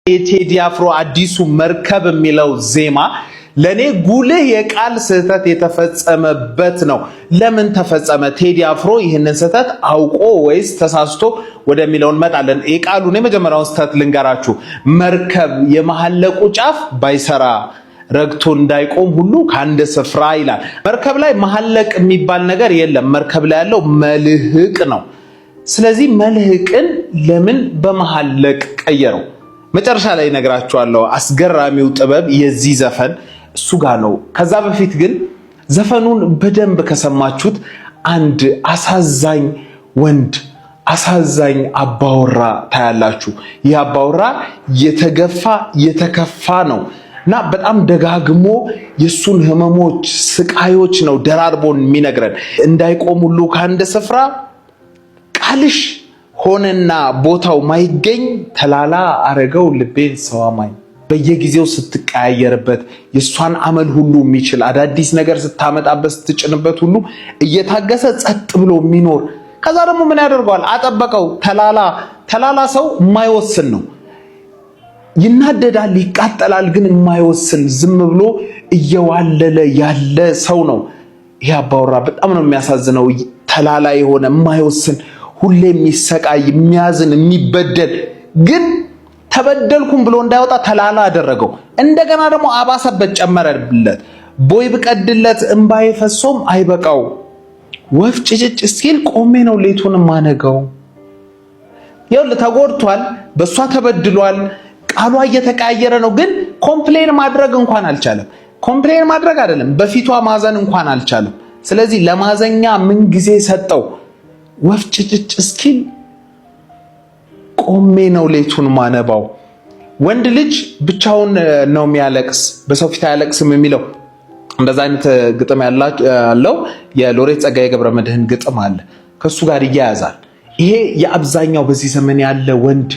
የቴዲ አፍሮ አዲሱ መርከብ የሚለው ዜማ ለኔ ጉልህ የቃል ስህተት የተፈጸመበት ነው። ለምን ተፈጸመ? ቴዲ አፍሮ ይህንን ስህተት አውቆ ወይስ ተሳስቶ ወደሚለው እንመጣለን። የቃሉን የመጀመሪያውን ስህተት ልንገራችሁ። መርከብ የመሐለቁ ጫፍ ባይሰራ ረግቶ እንዳይቆም ሁሉ ከአንድ ስፍራ ይላል። መርከብ ላይ መሐለቅ የሚባል ነገር የለም። መርከብ ላይ ያለው መልህቅ ነው። ስለዚህ መልህቅን ለምን በመሐለቅ ቀየረው? መጨረሻ ላይ ነግራችኋለሁ። አስገራሚው ጥበብ የዚህ ዘፈን እሱ ጋር ነው። ከዛ በፊት ግን ዘፈኑን በደንብ ከሰማችሁት አንድ አሳዛኝ ወንድ፣ አሳዛኝ አባወራ ታያላችሁ። ይህ አባወራ የተገፋ የተከፋ ነው እና በጣም ደጋግሞ የሱን ህመሞች፣ ስቃዮች ነው ደራርቦን የሚነግረን። እንዳይቆም ሁሉ ከአንድ ስፍራ ቃልሽ ሆነና ቦታው ማይገኝ ተላላ አረገው ልቤን ሰዋማኝ። በየጊዜው ስትቀያየርበት የሷን አመል ሁሉ የሚችል አዳዲስ ነገር ስታመጣበት ስትጭንበት ሁሉ እየታገሰ ጸጥ ብሎ የሚኖር ከዛ ደግሞ ምን ያደርገዋል? አጠበቀው። ተላላ ሰው የማይወስን ነው። ይናደዳል፣ ይቃጠላል፣ ግን የማይወስን ዝም ብሎ እየዋለለ ያለ ሰው ነው። ይሄ አባወራ በጣም ነው የሚያሳዝነው። ተላላ የሆነ የማይወስን ሁሌ የሚሰቃይ የሚያዝን የሚበደል ግን ተበደልኩም ብሎ እንዳይወጣ ተላላ አደረገው። እንደገና ደግሞ አባሰበት፣ ጨመረለት። ቦይ ብቀድለት እምባዬ ፈሶም አይበቃው ወፍ ጭጭጭ እስኪል ቆሜ ነው ሌቱን ማነገው። ይኸውልህ ተጎድቷል፣ በሷ ተበድሏል፣ ቃሏ እየተቀያየረ ነው። ግን ኮምፕሌን ማድረግ እንኳን አልቻለም። ኮምፕሌን ማድረግ አይደለም በፊቷ ማዘን እንኳን አልቻለም። ስለዚህ ለማዘኛ ምን ጊዜ ሰጠው? ወፍ ጭጭጭ እስኪል ቆሜ ነው ሌቱን ማነባው። ወንድ ልጅ ብቻውን ነው የሚያለቅስ፣ በሰው ፊት አያለቅስም የሚለው እንደዛ አይነት ግጥም ያለው የሎሬት ጸጋዬ ገብረመድህን ግጥም አለ። ከሱ ጋር ይያያዛል። ይሄ የአብዛኛው በዚህ ዘመን ያለ ወንድ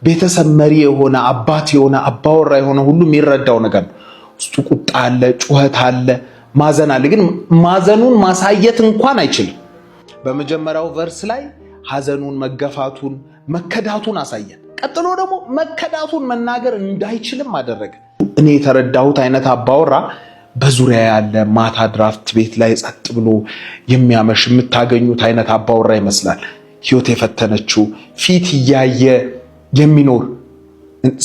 ቤተሰብ መሪ የሆነ አባት የሆነ አባወራ የሆነ ሁሉ የሚረዳው ነገር ነው። ውስጡ ቁጣ አለ፣ ጩኸት አለ፣ ማዘን አለ። ግን ማዘኑን ማሳየት እንኳን አይችልም። በመጀመሪያው ቨርስ ላይ ሐዘኑን፣ መገፋቱን፣ መከዳቱን አሳየን። ቀጥሎ ደግሞ መከዳቱን መናገር እንዳይችልም አደረገ። እኔ የተረዳሁት አይነት አባወራ በዙሪያ ያለ ማታ ድራፍት ቤት ላይ ጸጥ ብሎ የሚያመሽ የምታገኙት አይነት አባወራ ይመስላል። ህይወት የፈተነችው ፊት እያየ የሚኖር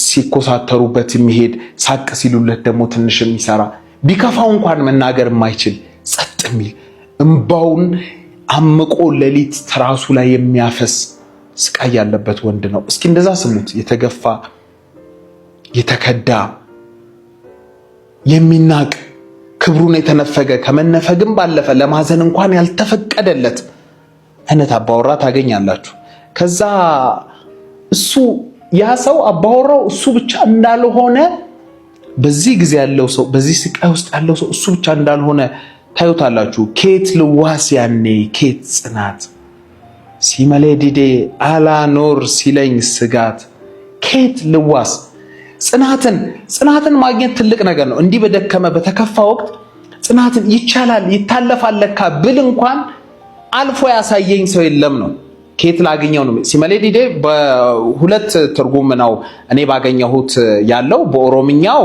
ሲኮሳተሩበት የሚሄድ ሳቅ ሲሉለት ደግሞ ትንሽ የሚሰራ ቢከፋው እንኳን መናገር የማይችል ጸጥ የሚል እምባውን አምቆ ሌሊት ትራሱ ላይ የሚያፈስ ስቃይ ያለበት ወንድ ነው። እስኪ እንደዛ ስሙት። የተገፋ የተከዳ የሚናቅ ክብሩን የተነፈገ ከመነፈግም ባለፈ ለማዘን እንኳን ያልተፈቀደለት አይነት አባወራ ታገኛላችሁ። ከዛ እሱ ያ ሰው አባወራው እሱ ብቻ እንዳልሆነ በዚህ ጊዜ ያለው ሰው በዚህ ስቃይ ውስጥ ያለው ሰው እሱ ብቻ እንዳልሆነ ታዩታላችሁ። ኬት ልዋስ ያኔ ኬት ጽናት ሲመለዲዴ አላኖር ሲለኝ ስጋት። ኬት ልዋስ ጽናትን ማግኘት ትልቅ ነገር ነው። እንዲህ በደከመ በተከፋ ወቅት ጽናትን ይቻላል ይታለፋል ለካ ብል እንኳን አልፎ ያሳየኝ ሰው የለም ነው። ኬት ላገኘው ነው። ሲመለዲዴ በሁለት ትርጉም ነው እኔ ባገኘሁት ያለው። በኦሮምኛው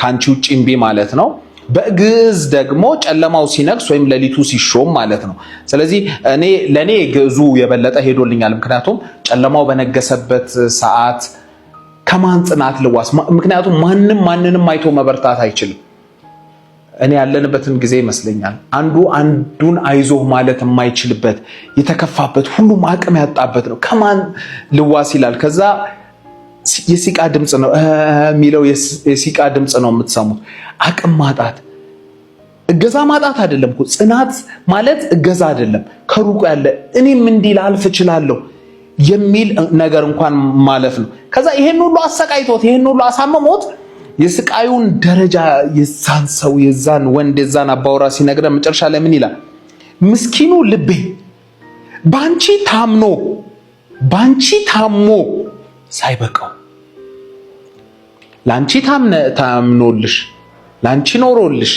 ካንቺ ውጪ እምቢ ማለት ነው። በግዕዝ ደግሞ ጨለማው ሲነግስ ወይም ሌሊቱ ሲሾም ማለት ነው። ስለዚህ ለኔ ግዕዙ የበለጠ ሄዶልኛል። ምክንያቱም ጨለማው በነገሰበት ሰዓት ከማን ጽናት ልዋስ? ምክንያቱም ማንንም አይቶ መበርታት አይችልም። እኔ ያለንበትን ጊዜ ይመስለኛል አንዱ አንዱን አይዞህ ማለት የማይችልበት የተከፋበት ሁሉም አቅም ያጣበት ነው። ከማን ልዋስ ይላል። ከዛ የሲቃ ድምጽ ነው የሚለው የሲቃ ድምጽ ነው የምትሰሙት። አቅም ማጣት እገዛ ማጣት አይደለም እኮ ጽናት ማለት እገዛ አይደለም። ከሩቁ ያለ እኔም እንዲህ ላልፍ እችላለሁ የሚል ነገር እንኳን ማለፍ ነው። ከዛ ይሄን ሁሉ አሰቃይቶት ይሄን ሁሉ አሳመሞት የስቃዩን ደረጃ የዛን ሰው የዛን ወንድ የዛን አባወራ ሲነግረ መጨረሻ ላይ ምን ይላል? ምስኪኑ ልቤ ባንቺ ታሞ ሳይበቃው ላንቺ ታምኖልሽ ላንቺ ኖሮልሽ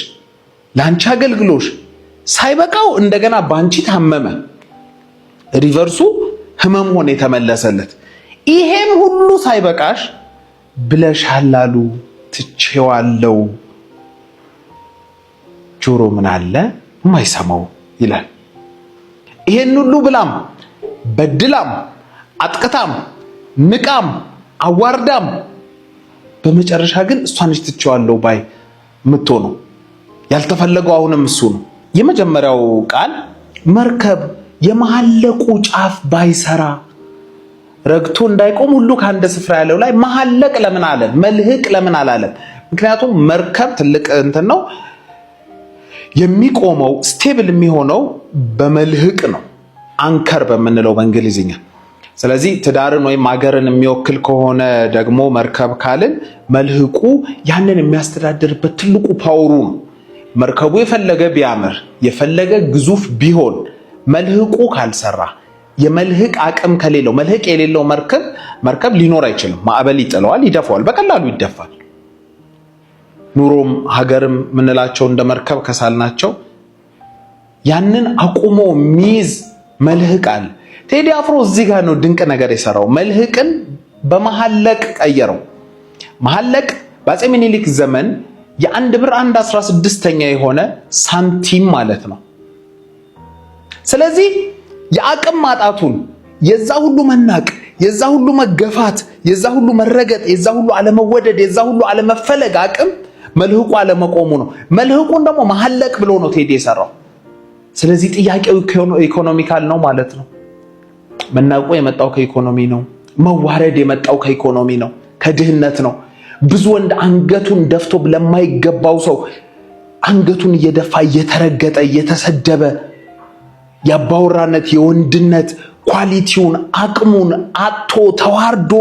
ላንቺ አገልግሎሽ ሳይበቃው እንደገና ባንቺ ታመመ። ሪቨርሱ ህመም ሆነ የተመለሰለት። ይሄን ሁሉ ሳይበቃሽ ብለሻል አሉ ትቼዋለሁ። ጆሮ ምን አለ የማይሰማው ይላል። ይሄን ሁሉ ብላም በድላም አጥቅታም ንቃም አዋርዳም በመጨረሻ ግን እሷን ትቼዋለሁ ባይ የምትሆነው ያልተፈለገው አሁንም እሱ ነው። የመጀመሪያው ቃል መርከብ የመሐለቁ ጫፍ ባይሰራ ረግቶ እንዳይቆም ሁሉ ከአንድ ስፍራ ያለው ላይ መሐለቅ ለምን አለ? መልህቅ ለምን አላለም? ምክንያቱም መርከብ ትልቅ እንትን ነው የሚቆመው፣ ስቴብል የሚሆነው በመልህቅ ነው፣ አንከር በምንለው በእንግሊዝኛ። ስለዚህ ትዳርን ወይም ሀገርን የሚወክል ከሆነ ደግሞ መርከብ ካልን መልህቁ ያንን የሚያስተዳድርበት ትልቁ ፓወሩ ነው። መርከቡ የፈለገ ቢያምር የፈለገ ግዙፍ ቢሆን መልህቁ ካልሰራ የመልህቅ አቅም ከሌለው መልህቅ የሌለው መርከብ ሊኖር አይችልም። ማዕበል ይጥለዋል፣ ይደፋዋል፣ በቀላሉ ይደፋል። ኑሮም ሀገርም ምንላቸው እንደ መርከብ ከሳልናቸው ያንን አቁሞ የሚይዝ መልህቅ አለ። ቴዲ አፍሮ እዚህ ጋር ነው ድንቅ ነገር የሰራው። መልህቅን በመሐለቅ ቀየረው። መሐለቅ በአፄ ምኒልክ ዘመን የአንድ ብር 1/16ኛ የሆነ ሳንቲም ማለት ነው። ስለዚህ የአቅም ማጣቱን የዛ ሁሉ መናቅ፣ የዛ ሁሉ መገፋት፣ የዛ ሁሉ መረገጥ፣ የዛ ሁሉ አለመወደድ፣ የዛ ሁሉ አለመፈለግ አቅም መልህቁ አለመቆሙ ነው። መልህቁን ደግሞ መሐለቅ ብሎ ነው ቴዲ የሰራው። ስለዚህ ጥያቄው ኢኮኖሚካል ነው ማለት ነው። መናቁ የመጣው ከኢኮኖሚ ነው። መዋረድ የመጣው ከኢኮኖሚ ነው፣ ከድህነት ነው። ብዙ ወንድ አንገቱን ደፍቶ ለማይገባው ሰው አንገቱን እየደፋ እየተረገጠ እየተሰደበ የአባወራነት የወንድነት ኳሊቲውን አቅሙን አጥቶ ተዋርዶ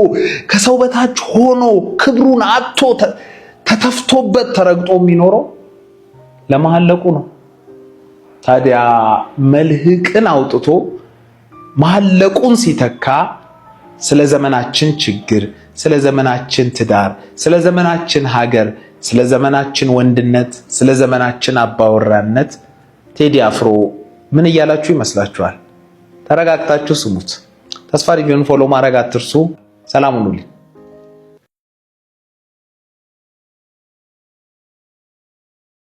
ከሰው በታች ሆኖ ክብሩን አጥቶ ተተፍቶበት ተረግጦ የሚኖረው ለመሐለቁ ነው። ታዲያ መልህቅን አውጥቶ መሐለቁን ሲተካ ስለ ዘመናችን ችግር፣ ስለ ዘመናችን ትዳር፣ ስለ ዘመናችን ሀገር፣ ስለ ዘመናችን ወንድነት፣ ስለ ዘመናችን አባወራነት ቴዲ አፍሮ ምን እያላችሁ ይመስላችኋል? ተረጋግታችሁ ስሙት። ተስፋ ሪቪውን ፎሎ ማድረግ አትርሱ። ሰላም ሁኑልኝ።